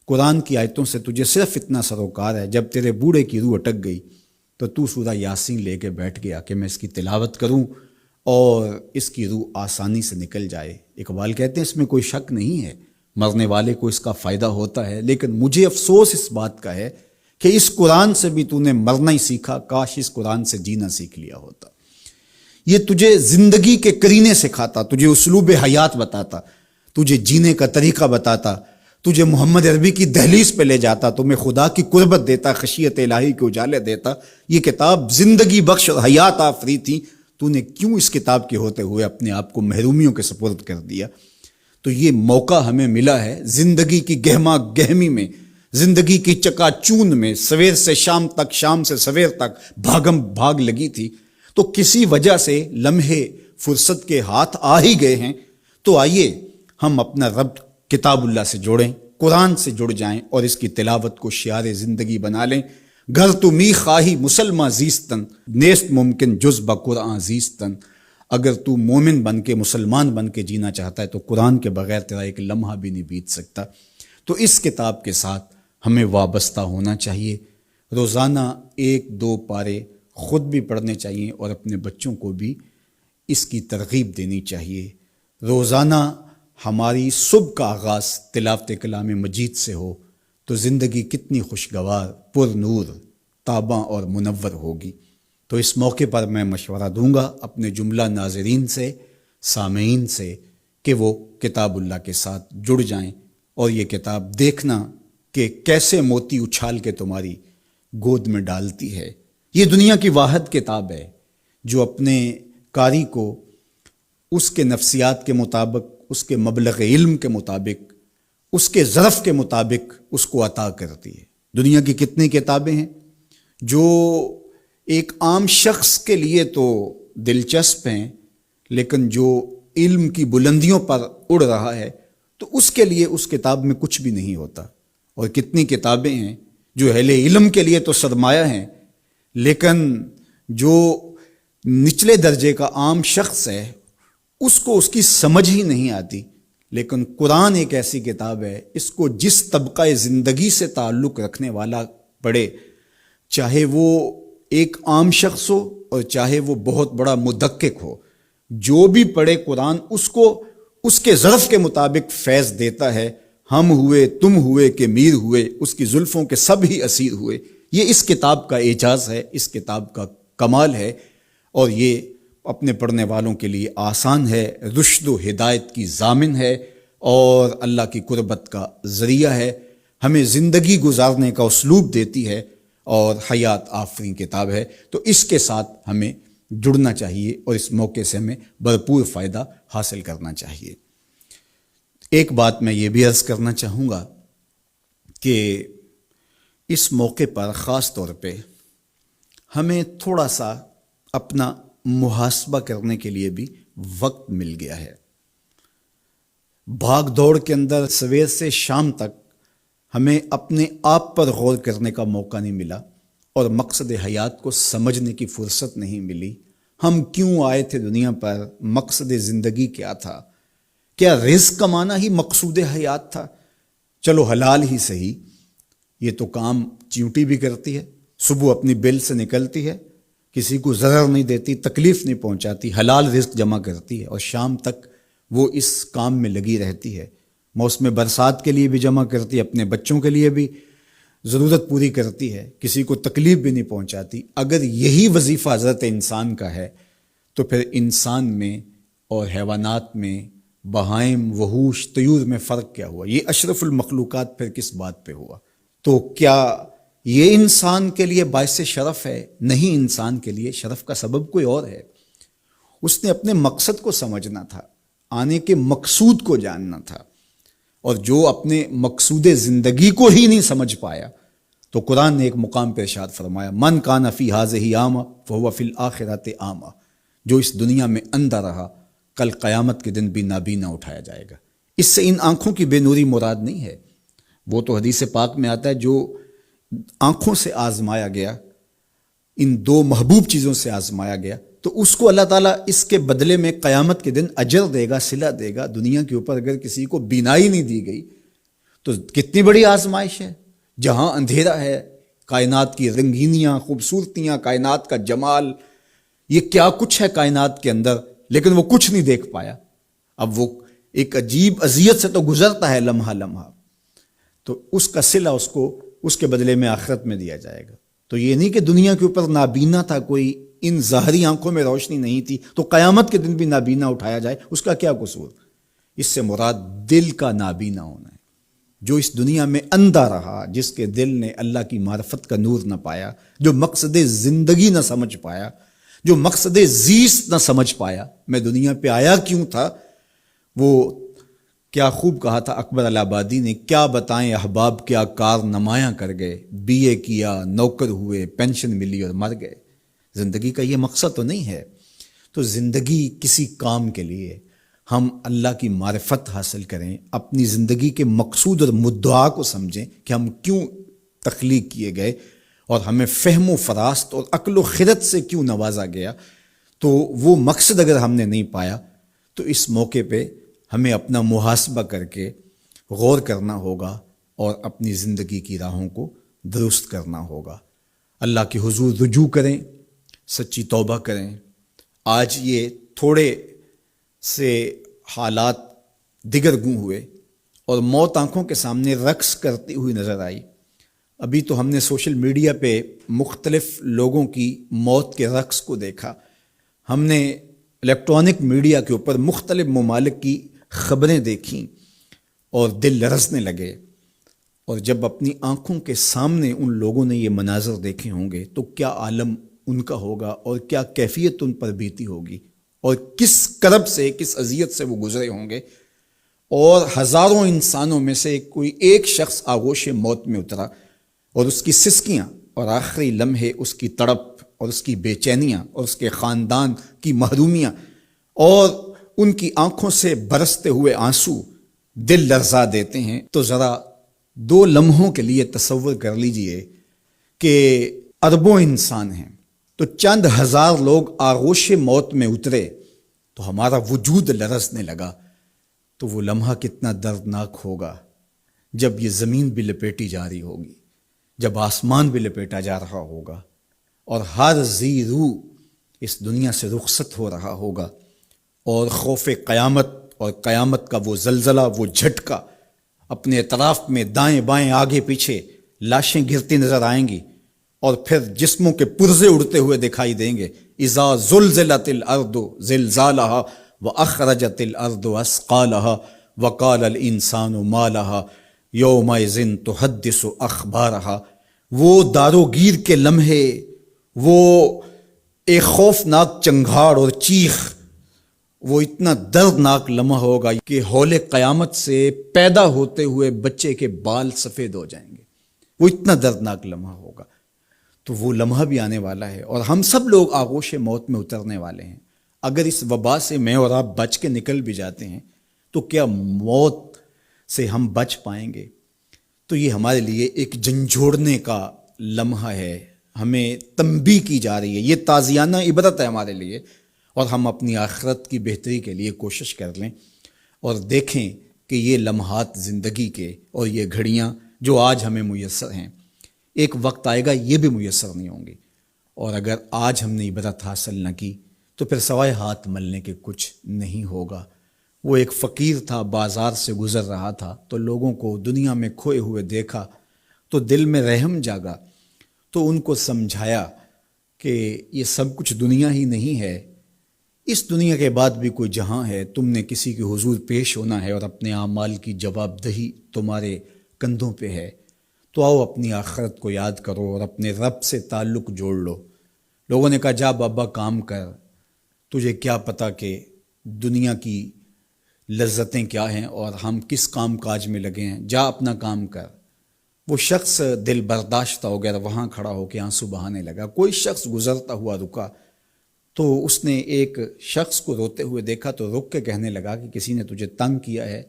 قرآن کی آیتوں سے تجھے صرف اتنا سروکار ہے، جب تیرے بوڑھے کی روح اٹک گئی تو سورہ یاسین لے کے بیٹھ گیا کہ میں اس کی تلاوت کروں اور اس کی روح آسانی سے نکل جائے. اقبال کہتے ہیں اس میں کوئی شک نہیں ہے، مرنے والے کو اس کا فائدہ ہوتا ہے، لیکن مجھے افسوس اس بات کا ہے کہ اس قرآن سے بھی تو نے مرنا ہی سیکھا، کاش اس قرآن سے جینا سیکھ لیا ہوتا. یہ تجھے زندگی کے کرینے سکھاتا، تجھے اسلوب حیات بتاتا، تجھے جینے کا طریقہ بتاتا، تجھے محمد عربی کی دہلیز پہ لے جاتا، تمہیں خدا کی قربت دیتا، خشیت الہی کے اجالے دیتا. یہ کتاب زندگی بخش اور حیات آفری تھی. تو نے کیوں اس کتاب کے ہوتے ہوئے اپنے آپ کو محرومیوں کے سپرد کر دیا؟ تو یہ موقع ہمیں ملا ہے زندگی کی گہما گہمی میں، زندگی کی چکا چوند میں، سویر سے شام تک، شام سے سویر تک بھاگم بھاگ لگی تھی. تو کسی وجہ سے لمحے فرصت کے ہاتھ آ ہی گئے ہیں. تو آئیے ہم اپنا ربط کتاب اللہ سے جوڑیں، قرآن سے جڑ جائیں اور اس کی تلاوت کو شعار زندگی بنا لیں. گھر تو می خواہی مسلمہ زیستن نیست ممکن جز بقرآن زیستن. اگر تو مومن بن کے، مسلمان بن کے جینا چاہتا ہے تو قرآن کے بغیر تیرا ایک لمحہ بھی نہیں بیت سکتا. تو اس کتاب کے ساتھ ہمیں وابستہ ہونا چاہیے. روزانہ 1-2 پارے خود بھی پڑھنے چاہیے اور اپنے بچوں کو بھی اس کی ترغیب دینی چاہیے. روزانہ ہماری صبح کا آغاز تلاوت کلام مجید سے ہو تو زندگی کتنی خوشگوار، پر نور، تاباں اور منور ہوگی. تو اس موقع پر میں مشورہ دوں گا اپنے جملہ ناظرین سے، سامعین سے، کہ وہ کتاب اللہ کے ساتھ جڑ جائیں اور یہ کتاب دیکھنا کہ کیسے موتی اچھال کے تمہاری گود میں ڈالتی ہے. یہ دنیا کی واحد کتاب ہے جو اپنے قاری کو اس کے نفسیات کے مطابق، اس کے مبلغ علم کے مطابق، اس کے ظرف کے مطابق اس کو عطا کرتی ہے. دنیا کی کتنی کتابیں ہیں جو ایک عام شخص کے لیے تو دلچسپ ہیں، لیکن جو علم کی بلندیوں پر اڑ رہا ہے تو اس کے لیے اس کتاب میں کچھ بھی نہیں ہوتا. اور کتنی کتابیں ہیں جو اہل علم کے لیے تو سرمایہ ہیں، لیکن جو نچلے درجے کا عام شخص ہے اس کو اس کی سمجھ ہی نہیں آتی. لیکن قرآن ایک ایسی کتاب ہے، اس کو جس طبقہ زندگی سے تعلق رکھنے والا پڑھے، چاہے وہ ایک عام شخص ہو اور چاہے وہ بہت بڑا مدقق ہو، جو بھی پڑھے قرآن اس کو اس کے ظرف کے مطابق فیض دیتا ہے. ہم ہوئے، تم ہوئے کہ میر ہوئے، اس کی زلفوں کے سب ہی اسیر ہوئے. یہ اس کتاب کا اعجاز ہے، اس کتاب کا کمال ہے، اور یہ اپنے پڑھنے والوں کے لیے آسان ہے، رشد و ہدایت کی ضامن ہے اور اللہ کی قربت کا ذریعہ ہے. ہمیں زندگی گزارنے کا اسلوب دیتی ہے اور حیات آفرین کتاب ہے. تو اس کے ساتھ ہمیں جڑنا چاہیے اور اس موقع سے ہمیں بھرپور فائدہ حاصل کرنا چاہیے. ایک بات میں یہ بھی عرض کرنا چاہوں گا کہ اس موقع پر خاص طور پہ ہمیں تھوڑا سا اپنا محاسبہ کرنے کے لیے بھی وقت مل گیا ہے. بھاگ دوڑ کے اندر سویر سے شام تک ہمیں اپنے آپ پر غور کرنے کا موقع نہیں ملا اور مقصد حیات کو سمجھنے کی فرصت نہیں ملی. ہم کیوں آئے تھے دنیا پر؟ مقصد زندگی کیا تھا؟ کیا رزق کمانا ہی مقصود حیات تھا؟ چلو حلال ہی صحیح، یہ تو کام چیونٹی بھی کرتی ہے، صبح اپنی بل سے نکلتی ہے، کسی کو ضرر نہیں دیتی، تکلیف نہیں پہنچاتی، حلال رزق جمع کرتی ہے اور شام تک وہ اس کام میں لگی رہتی ہے. موسم برسات کے لیے بھی جمع کرتی ہے، اپنے بچوں کے لیے بھی ضرورت پوری کرتی ہے، کسی کو تکلیف بھی نہیں پہنچاتی. اگر یہی وظیفہ حضرت انسان کا ہے تو پھر انسان میں اور حیوانات میں، بہائم، وحوش، طیور میں فرق کیا ہوا؟ یہ اشرف المخلوقات پھر کس بات پہ ہوا؟ تو کیا یہ انسان کے لیے باعث شرف ہے؟ نہیں، انسان کے لیے شرف کا سبب کوئی اور ہے. اس نے اپنے مقصد کو سمجھنا تھا، آنے کے مقصود کو جاننا تھا، اور جو اپنے مقصود زندگی کو ہی نہیں سمجھ پایا تو قرآن نے ایک مقام پہ ارشاد فرمایا، من کان فی ھذہ اعمی فہو فی الآخرۃ اعمی. جو اس دنیا میں اندھا رہا کل قیامت کے دن بھی نابینا اٹھایا جائے گا۔ اس سے ان آنکھوں کی بے نوری مراد نہیں ہے، وہ تو حدیث پاک میں آتا ہے جو آنکھوں سے آزمایا گیا، ان دو محبوب چیزوں سے آزمایا گیا، تو اس کو اللہ تعالیٰ اس کے بدلے میں قیامت کے دن اجر دے گا، صلہ دے گا۔ دنیا کے اوپر اگر کسی کو بینائی نہیں دی گئی تو کتنی بڑی آزمائش ہے۔ جہاں اندھیرا ہے، کائنات کی رنگینیاں، خوبصورتیاں، کائنات کا جمال، یہ کیا کچھ ہے کائنات کے اندر، لیکن وہ کچھ نہیں دیکھ پایا۔ اب وہ ایک عجیب اذیت سے تو گزرتا ہے لمحہ لمحہ، تو اس کا صلہ اس کو اس کے بدلے میں آخرت میں دیا جائے گا۔ تو یہ نہیں کہ دنیا کے اوپر نابینا تھا کوئی، ان ظاہری آنکھوں میں روشنی نہیں تھی تو قیامت کے دن بھی نابینا اٹھایا جائے، اس کا کیا قصور؟ اس سے مراد دل کا نابینا ہونا ہے۔ جو اس دنیا میں اندھا رہا، جس کے دل نے اللہ کی معرفت کا نور نہ پایا، جو مقصد زندگی نہ سمجھ پایا، جو مقصد زیست نہ سمجھ پایا، میں دنیا پہ آیا کیوں تھا، وہ کیا خوب کہا تھا اکبر الہآبادی نے، کیا بتائیں احباب کیا کار نمایاں کر گئے، بی اے کیا، نوکر ہوئے، پینشن ملی اور مر گئے۔ زندگی کا یہ مقصد تو نہیں ہے۔ تو زندگی کسی کام کے لیے ہم اللہ کی معرفت حاصل کریں، اپنی زندگی کے مقصود اور مدعا کو سمجھیں کہ ہم کیوں تخلیق کیے گئے اور ہمیں فہم و فراست اور عقل و خرد سے کیوں نوازا گیا۔ تو وہ مقصد اگر ہم نے نہیں پایا تو اس موقع پہ ہمیں اپنا محاسبہ کر کے غور کرنا ہوگا اور اپنی زندگی کی راہوں کو درست کرنا ہوگا۔ اللہ کے حضور رجوع کریں، سچی توبہ کریں۔ آج یہ تھوڑے سے حالات دگرگوں ہوئے اور موت آنکھوں کے سامنے رقص کرتی ہوئی نظر آئی۔ ابھی تو ہم نے سوشل میڈیا پہ مختلف لوگوں کی موت کے رقص کو دیکھا، ہم نے الیکٹرانک میڈیا کے اوپر مختلف ممالک کی خبریں دیکھیں اور دل لرزنے لگے۔ اور جب اپنی آنکھوں کے سامنے ان لوگوں نے یہ مناظر دیکھے ہوں گے تو کیا عالم ان کا ہوگا اور کیا کیفیت ان پر بیتی ہوگی، اور کس کرب سے، کس اذیت سے وہ گزرے ہوں گے۔ اور ہزاروں انسانوں میں سے کوئی ایک شخص آغوش موت میں اترا، اور اس کی سسکیاں اور آخری لمحے اس کی تڑپ اور اس کی بے چینیاں اور اس کے خاندان کی محرومیاں اور ان کی آنکھوں سے برستے ہوئے آنسو دل لرزا دیتے ہیں۔ تو ذرا 2 لمحوں کے لیے تصور کر لیجئے کہ اربوں انسان ہیں، تو چند ہزار لوگ آغوش موت میں اترے تو ہمارا وجود لرزنے لگا، تو وہ لمحہ کتنا دردناک ہوگا جب یہ زمین بھی لپیٹی جا رہی ہوگی، جب آسمان بھی لپیٹا جا رہا ہوگا اور ہر ذی روح اس دنیا سے رخصت ہو رہا ہوگا، اور خوف قیامت اور قیامت کا وہ زلزلہ، وہ جھٹکا، اپنے اطراف میں دائیں بائیں آگے پیچھے لاشیں گرتی نظر آئیں گی، اور پھر جسموں کے پرزے اڑتے ہوئے دکھائی دیں گے۔ اذا زلزلت الارض زلزالها واخرجت الارض اثقالها وقال الانسان ما لها یومئذ تحدث اخبارها۔ وہ داروگیر کے لمحے، وہ ایک خوفناک چنگھاڑ اور چیخ، وہ اتنا دردناک لمحہ ہوگا کہ ہول قیامت سے پیدا ہوتے ہوئے بچے کے بال سفید ہو جائیں گے۔ وہ اتنا دردناک لمحہ ہوگا۔ تو وہ لمحہ بھی آنے والا ہے اور ہم سب لوگ آغوش موت میں اترنے والے ہیں۔ اگر اس وبا سے میں اور آپ بچ کے نکل بھی جاتے ہیں تو کیا موت سے ہم بچ پائیں گے؟ تو یہ ہمارے لیے ایک جھنجھوڑنے کا لمحہ ہے، ہمیں تنبیہ کی جا رہی ہے، یہ تازیانہ عبرت ہے ہمارے لیے، اور ہم اپنی آخرت کی بہتری کے لیے کوشش کر لیں اور دیکھیں کہ یہ لمحات زندگی کے اور یہ گھڑیاں جو آج ہمیں میسر ہیں، ایک وقت آئے گا یہ بھی میسر نہیں ہوں گی، اور اگر آج ہم نے عبرت حاصل نہ کی تو پھر سوائے ہاتھ ملنے کے کچھ نہیں ہوگا۔ وہ ایک فقیر تھا، بازار سے گزر رہا تھا تو لوگوں کو دنیا میں کھوئے ہوئے دیکھا تو دل میں رحم جاگا، تو ان کو سمجھایا کہ یہ سب کچھ دنیا ہی نہیں ہے، اس دنیا کے بعد بھی کوئی جہاں ہے، تم نے کسی کے حضور پیش ہونا ہے اور اپنے اعمال کی جواب دہی تمہارے کندھوں پہ ہے، تو آؤ اپنی آخرت کو یاد کرو اور اپنے رب سے تعلق جوڑ لو۔ لوگوں نے کہا جا بابا کام کر، تجھے کیا پتہ کہ دنیا کی لذتیں کیا ہیں اور ہم کس کام کاج میں لگے ہیں، جا اپنا کام کر۔ وہ شخص دل برداشتہ ہو گیا، وہاں کھڑا ہو کے آنسو بہانے لگا۔ کوئی شخص گزرتا ہوا رکا تو اس نے ایک شخص کو روتے ہوئے دیکھا تو رک کے کہنے لگا کہ کسی نے تجھے تنگ کیا ہے،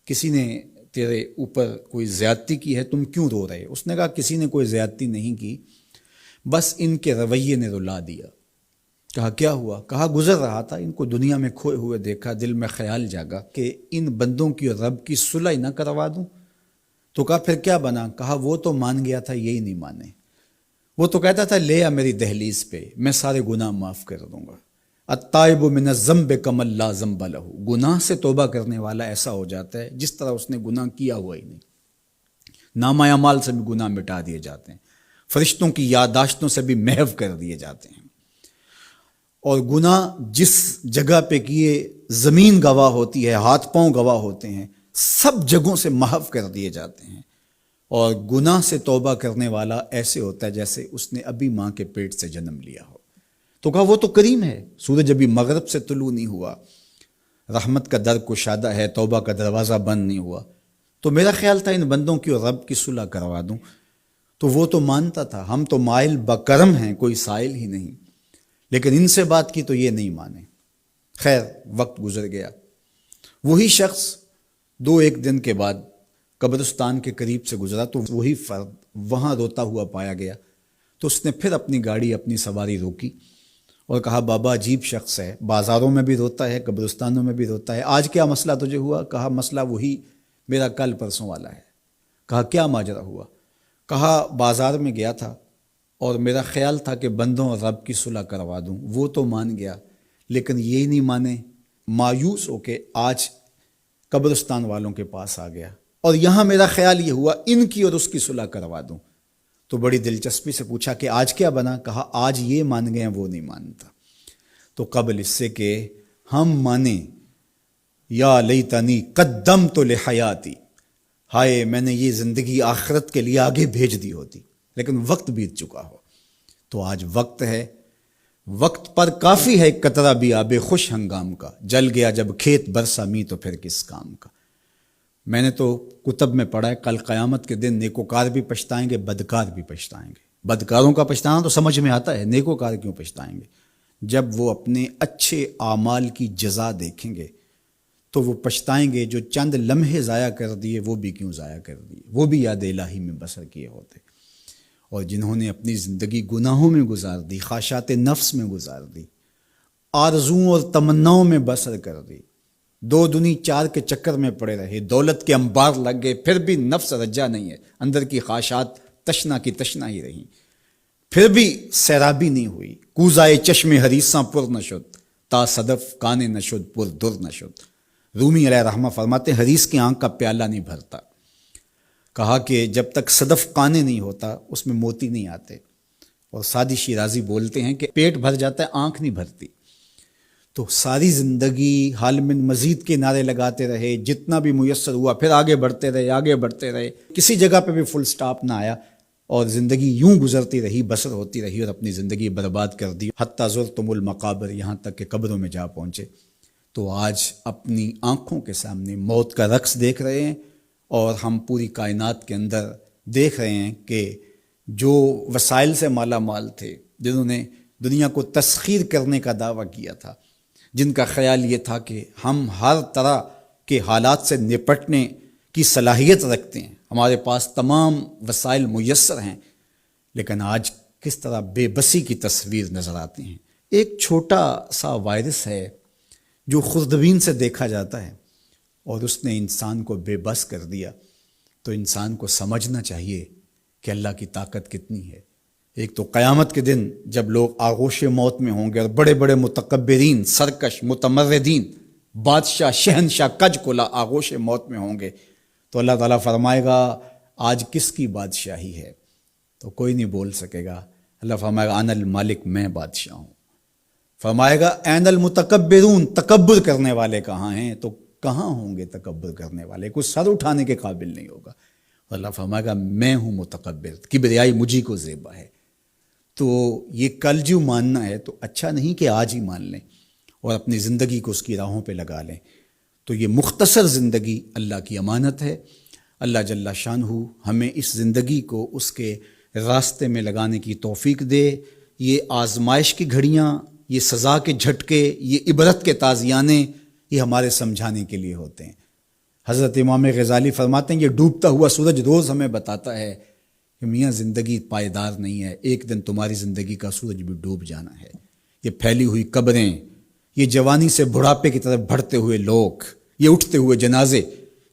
کسی نے تیرے اوپر کوئی زیادتی کی ہے، تم کیوں رو رہے؟ اس نے کہا کسی نے کوئی زیادتی نہیں کی، بس ان کے رویے نے رلا دیا۔ کہا کیا ہوا؟ کہا گزر رہا تھا، ان کو دنیا میں کھوئے ہوئے دیکھا، دل میں خیال جاگا کہ ان بندوں کی اور رب کی صلح ہی نہ کروا دوں۔ تو کہا پھر کیا بنا؟ کہا وہ تو مان گیا تھا، یہی نہیں مانے۔ وہ تو کہتا تھا لے آ میری دہلیز پہ، میں سارے گناہ معاف کر دوں گا۔ التائب من الذنب کمن لا ذنب لہ، گناہ سے توبہ کرنے والا ایسا ہو جاتا ہے جس طرح اس نے گناہ کیا ہوا ہی نہیں۔ نامہ اعمال سے بھی گناہ مٹا دیے جاتے ہیں، فرشتوں کی یادداشتوں سے بھی محو کر دیے جاتے ہیں، اور گناہ جس جگہ پہ کیے زمین گواہ ہوتی ہے، ہاتھ پاؤں گواہ ہوتے ہیں، سب جگہوں سے محو کر دیے جاتے ہیں۔ اور گناہ سے توبہ کرنے والا ایسے ہوتا ہے جیسے اس نے ابھی ماں کے پیٹ سے جنم لیا ہو۔ تو کہا وہ تو کریم ہے، سورج ابھی مغرب سے طلوع نہیں ہوا، رحمت کا در کشادہ ہے، توبہ کا دروازہ بند نہیں ہوا، تو میرا خیال تھا ان بندوں کی اور رب کی صلح کروا دوں۔ تو وہ تو مانتا تھا، ہم تو مائل بکرم ہیں، کوئی سائل ہی نہیں، لیکن ان سے بات کی تو یہ نہیں مانے۔ خیر وقت گزر گیا، وہی شخص دو ایک دن کے بعد قبرستان کے قریب سے گزرا تو وہی فرد وہاں روتا ہوا پایا گیا۔ تو اس نے پھر اپنی گاڑی، اپنی سواری روکی اور کہا بابا عجیب شخص ہے، بازاروں میں بھی روتا ہے، قبرستانوں میں بھی روتا ہے، آج کیا مسئلہ تجھے ہوا؟ کہا مسئلہ وہی میرا کل پرسوں والا ہے۔ کہا کیا ماجرا ہوا؟ کہا بازار میں گیا تھا اور میرا خیال تھا کہ بندوں اور رب کی صلح کروا دوں، وہ تو مان گیا لیکن یہ نہیں مانے، مایوس ہو کے آج قبرستان والوں کے پاس آ گیا اور یہاں میرا خیال یہ ہوا ان کی اور اس کی صلح کروا دوں۔ تو بڑی دلچسپی سے پوچھا کہ آج کیا بنا؟ کہا آج یہ مان گئے ہیں، وہ نہیں مانتا۔ تو قبل اس سے کہ ہم مانیں، یا لیتنی قدمت لحیاتی، ہائے میں نے یہ زندگی آخرت کے لیے آگے بھیج دی ہوتی، لیکن وقت بیت چکا ہو۔ تو آج وقت ہے، وقت پر کافی ہے ایک قطرہ بھی آب خوش ہنگام کا، جل گیا جب کھیت برسا می تو پھر کس کام کا۔ میں نے تو کتب میں پڑھا ہے کل قیامت کے دن نیکوکار بھی پچھتائیں گے، بدکار بھی پچھتائیں گے۔ بدکاروں کا پچھتانا تو سمجھ میں آتا ہے، نیکوکار کیوں پچھتائیں گے؟ جب وہ اپنے اچھے اعمال کی جزا دیکھیں گے تو وہ پچھتائیں گے، جو چند لمحے ضائع کر دیے وہ بھی کیوں ضائع کر دیے، وہ بھی یاد الہی میں بسر کیے ہوتے۔ اور جنہوں نے اپنی زندگی گناہوں میں گزار دی، خواہشات نفس میں گزار دی، آرزوؤں اور تمناؤں میں بسر کر دی، دو دنی چار کے چکر میں پڑے رہے، دولت کے انبار لگ گئے، پھر بھی نفس رجا نہیں ہے، اندر کی خواہشات تشنا کی تشنا ہی رہیں، پھر بھی سیرابی نہیں ہوئی، کوزائے چشم حریصاں پر نشد، تا صدف کانے نشد پر در نشد۔ رومی علیہ رحمہ فرماتے ہیں حریص کی آنکھ کا پیالہ نہیں بھرتا۔ کہا کہ جب تک صدف قانے نہیں ہوتا اس میں موتی نہیں آتے، اور سادی شیرازی بولتے ہیں کہ پیٹ بھر جاتا ہے آنکھ نہیں بھرتی۔ تو ساری زندگی حال من مزید کے نعرے لگاتے رہے، جتنا بھی میسر ہوا پھر آگے بڑھتے رہے، آگے بڑھتے رہے، کسی جگہ پہ بھی فل سٹاپ نہ آیا، اور زندگی یوں گزرتی رہی، بسر ہوتی رہی، اور اپنی زندگی برباد کر دی، حتیٰ زرتم المقابر، یہاں تک کہ قبروں میں جا پہنچے۔ تو آج اپنی آنکھوں کے سامنے موت کا رقص دیکھ رہے ہیں، اور ہم پوری کائنات کے اندر دیکھ رہے ہیں کہ جو وسائل سے مالا مال تھے، جنہوں نے دنیا کو تسخیر کرنے کا دعویٰ کیا تھا، جن کا خیال یہ تھا کہ ہم ہر طرح کے حالات سے نپٹنے کی صلاحیت رکھتے ہیں، ہمارے پاس تمام وسائل میسر ہیں، لیکن آج کس طرح بے بسی کی تصویر نظر آتی ہیں۔ ایک چھوٹا سا وائرس ہے جو خوردبین سے دیکھا جاتا ہے، اور اس نے انسان کو بے بس کر دیا۔ تو انسان کو سمجھنا چاہیے کہ اللہ کی طاقت کتنی ہے۔ ایک تو قیامت کے دن جب لوگ آغوش موت میں ہوں گے، اور بڑے بڑے متکبرین، سرکش، متمردین، بادشاہ، شہنشاہ، کج کلا آغوش موت میں ہوں گے، تو اللہ تعالیٰ فرمائے گا آج کس کی بادشاہی ہے؟ تو کوئی نہیں بول سکے گا۔ اللہ فرمائے گا انا المالک، میں بادشاہ ہوں۔ فرمائے گا این المتکبرون، تکبر کرنے والے کہاں ہیں؟ تو کہاں ہوں گے تکبر کرنے والے؟ کوئی سر اٹھانے کے قابل نہیں ہوگا۔ اللہ فرمائے گا میں ہوں متکبر، کبریائی مجھی کو زیبا ہے۔ تو یہ کل جو ماننا ہے تو اچھا نہیں کہ آج ہی مان لیں اور اپنی زندگی کو اس کی راہوں پہ لگا لیں۔ تو یہ مختصر زندگی اللہ کی امانت ہے۔ اللہ جل شانہ ہمیں اس زندگی کو اس کے راستے میں لگانے کی توفیق دے۔ یہ آزمائش کی گھڑیاں یہ سزا کے جھٹکے، یہ عبرت کے تازیانے، یہ ہمارے سمجھانے کے لیے ہوتے ہیں۔ حضرت امام غزالی فرماتے ہیں یہ ڈوبتا ہوا سورج روز ہمیں بتاتا ہے کہ میاں زندگی پائیدار نہیں ہے، ایک دن تمہاری زندگی کا سورج بھی ڈوب جانا ہے۔ یہ پھیلی ہوئی قبریں، یہ جوانی سے بڑھاپے کی طرف بڑھتے ہوئے لوگ، یہ اٹھتے ہوئے جنازے،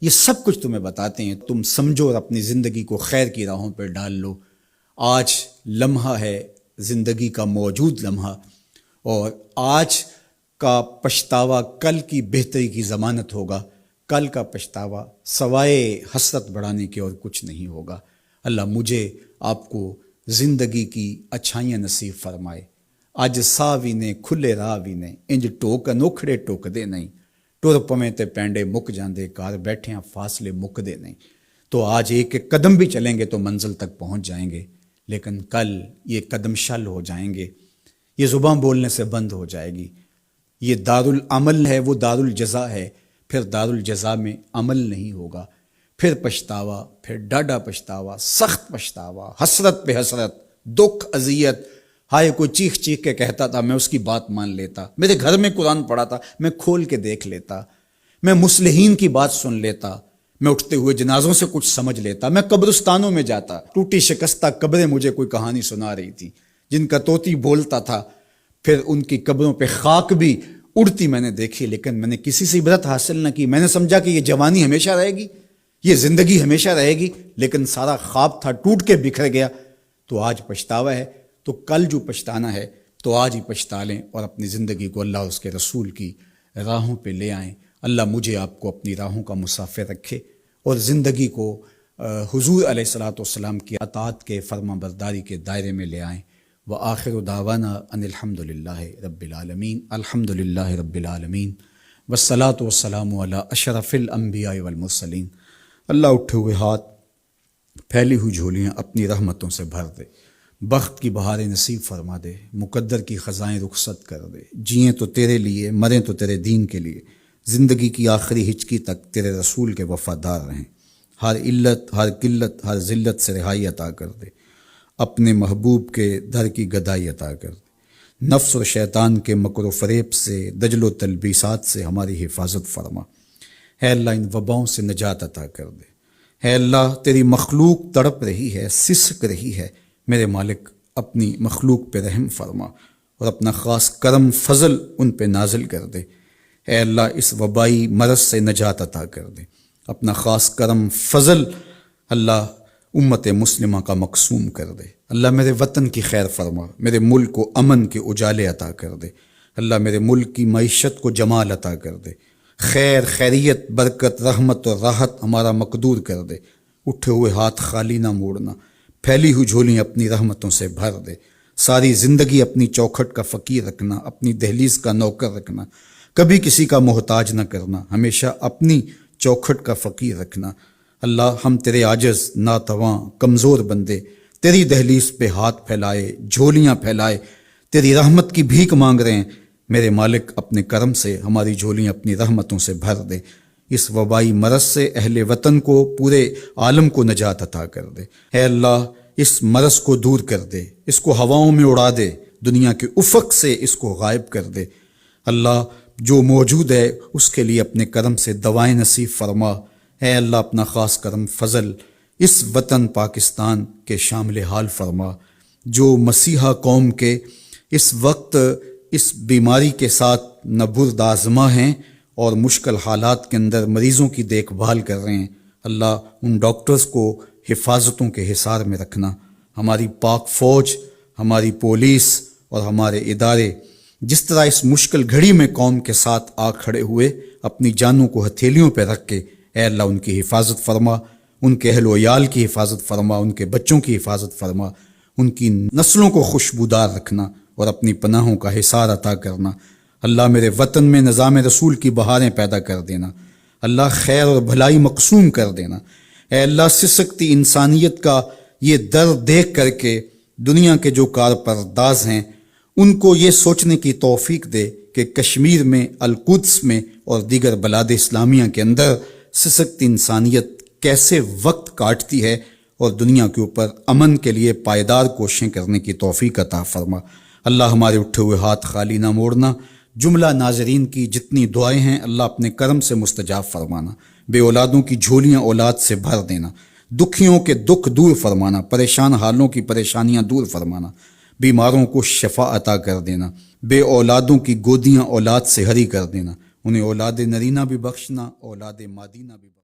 یہ سب کچھ تمہیں بتاتے ہیں۔ تم سمجھو اور اپنی زندگی کو خیر کی راہوں پہ ڈال لو۔ آج لمحہ ہے زندگی کا موجود لمحہ، اور آج کا پچھتاوا کل کی بہتری کی ضمانت ہوگا۔ کل کا پچھتاوا سوائے حسرت بڑھانے کے اور کچھ نہیں ہوگا۔ اللہ مجھے آپ کو زندگی کی اچھائیاں نصیب فرمائے۔ اج سا بھی نے کھلے راہ بھی نے، انج ٹوک انوکھڑے ٹوک دے نہیں، ٹر پویں تے پینڈے مک جاندے، گھر بیٹھے فاصلے مک دے نہیں۔ تو آج ایک ایک قدم بھی چلیں گے تو منزل تک پہنچ جائیں گے، لیکن کل یہ قدم شل ہو جائیں گے، یہ زباں بولنے سے بند ہو جائے گی۔ یہ دارالعمل ہے، وہ دارالجزا ہے، پھر دارالجزا میں عمل نہیں ہوگا، پھر پچھتاوا، پھر ڈاڈا پچھتاوا، سخت پچھتاوا، حسرت پہ حسرت، دکھ، اذیت۔ ہائے کوئی چیخ چیخ کے کہتا تھا میں اس کی بات مان لیتا، میرے گھر میں قرآن پڑھا تھا میں کھول کے دیکھ لیتا، میں مصلحین کی بات سن لیتا، میں اٹھتے ہوئے جنازوں سے کچھ سمجھ لیتا، میں قبرستانوں میں جاتا، ٹوٹی شکستہ قبریں مجھے کوئی کہانی سنا رہی تھی جن کا طوطی بولتا تھا، پھر ان کی قبروں پہ خاک بھی اڑتی میں نے دیکھی، لیکن میں نے کسی سے عبرت حاصل نہ کی۔ میں نے سمجھا کہ یہ جوانی ہمیشہ رہے گی، یہ زندگی ہمیشہ رہے گی، لیکن سارا خواب تھا ٹوٹ کے بکھر گیا۔ تو آج پچھتاوا ہے، تو کل جو پچھتانا ہے تو آج ہی پچھتا لیں، اور اپنی زندگی کو اللہ اور اس کے رسول کی راہوں پہ لے آئیں۔ اللہ مجھے آپ کو اپنی راہوں کا مسافر رکھے، اور زندگی کو حضور علیہ الصلاۃ والسلام کی اطاعت کے فرما برداری کے دائرے میں لے آئیں۔ وآخر دعوانا ان الحمد للہ رب العالمین، الحمد للہ رب العالمین، والصلاۃ والسلام علی اشرف الانبیاء والمرسلین۔ اللہ اٹھے ہوئے ہاتھ، پھیلی ہوئی جھولیاں اپنی رحمتوں سے بھر دے، بخت کی بہاریں نصیب فرما دے، مقدر کی خزائیں رخصت کر دے۔ جئیں تو تیرے لیے، مریں تو تیرے دین کے لیے، زندگی کی آخری ہچکی تک تیرے رسول کے وفادار رہیں۔ ہر علت، ہر قلت، ہر ذلت سے رہائی عطا کر دے، اپنے محبوب کے در کی گدائی عطا کر دے۔ نفس اور شیطان کے مکر و فریب سے، دجل و تلبیسات سے ہماری حفاظت فرما۔ اے اللہ ان وباؤں سے نجات عطا کر دے۔ اے اللہ تیری مخلوق تڑپ رہی ہے، سسک رہی ہے، میرے مالک اپنی مخلوق پہ رحم فرما، اور اپنا خاص کرم فضل ان پہ نازل کر دے۔ اے اللہ اس وبائی مرض سے نجات عطا کر دے، اپنا خاص کرم فضل اللہ امت مسلمہ کا مقسوم کر دے۔ اللہ میرے وطن کی خیر فرما، میرے ملک کو امن کے اجالے عطا کر دے۔ اللہ میرے ملک کی معیشت کو جمال عطا کر دے، خیر، خیریت، برکت، رحمت اور راحت ہمارا مقدور کر دے۔ اٹھے ہوئے ہاتھ خالی نہ موڑنا، پھیلی ہوئی جھولیاں اپنی رحمتوں سے بھر دے۔ ساری زندگی اپنی چوکھٹ کا فقیر رکھنا، اپنی دہلیز کا نوکر رکھنا، کبھی کسی کا محتاج نہ کرنا، ہمیشہ اپنی چوکھٹ کا فقیر رکھنا۔ اللہ ہم تیرے عاجز، ناتواں، کمزور بندے تیری دہلیز پہ ہاتھ پھیلائے، جھولیاں پھیلائے تیری رحمت کی بھیک مانگ رہے ہیں۔ میرے مالک اپنے کرم سے ہماری جھولیاں اپنی رحمتوں سے بھر دے۔ اس وبائی مرض سے اہل وطن کو، پورے عالم کو نجات عطا کر دے۔ اے اللہ اس مرض کو دور کر دے، اس کو ہواؤں میں اڑا دے، دنیا کے افق سے اس کو غائب کر دے۔ اللہ جو موجود ہے اس کے لیے اپنے کرم سے دوائیں نصیب فرما۔ اے اللہ اپنا خاص کرم فضل اس وطن پاکستان کے شامل حال فرما، جو مسیحا قوم کے اس وقت اس بیماری کے ساتھ نبرد آزما ہیں اور مشکل حالات کے اندر مریضوں کی دیکھ بھال کر رہے ہیں۔ اللہ ان ڈاکٹرز کو حفاظتوں کے حصار میں رکھنا، ہماری پاک فوج، ہماری پولیس اور ہمارے ادارے جس طرح اس مشکل گھڑی میں قوم کے ساتھ آ کھڑے ہوئے، اپنی جانوں کو ہتھیلیوں پہ رکھ کے اے اللہ ان کی حفاظت فرما، ان کے اہل و عیال کی حفاظت فرما، ان کے بچوں کی حفاظت فرما، ان کی نسلوں کو خوشبودار رکھنا اور اپنی پناہوں کا حصار عطا کرنا۔ اللہ میرے وطن میں نظام رسول کی بہاریں پیدا کر دینا، اللہ خیر اور بھلائی مقسوم کر دینا۔ اے اللہ سسکتی انسانیت کا یہ درد دیکھ کر کے دنیا کے جو کارپرداز ہیں ان کو یہ سوچنے کی توفیق دے کہ کشمیر میں، القدس میں اور دیگر بلاد اسلامیہ کے اندر سسکتی انسانیت کیسے وقت کاٹتی ہے، اور دنیا کے اوپر امن کے لیے پائیدار کوششیں کرنے کی توفیق عطا فرما۔ اللہ ہمارے اٹھے ہوئے ہاتھ خالی نہ موڑنا، جملہ ناظرین کی جتنی دعائیں ہیں اللہ اپنے کرم سے مستجاب فرمانا، بے اولادوں کی جھولیاں اولاد سے بھر دینا، دکھیوں کے دکھ دور فرمانا، پریشان حالوں کی پریشانیاں دور فرمانا، بیماروں کو شفا عطا کر دینا، بے اولادوں کی گودیاں اولاد سے ہری کر دینا، انہیں اولاد نرینہ بھی بخشنا، اولاد مادینہ بھی بخشنا۔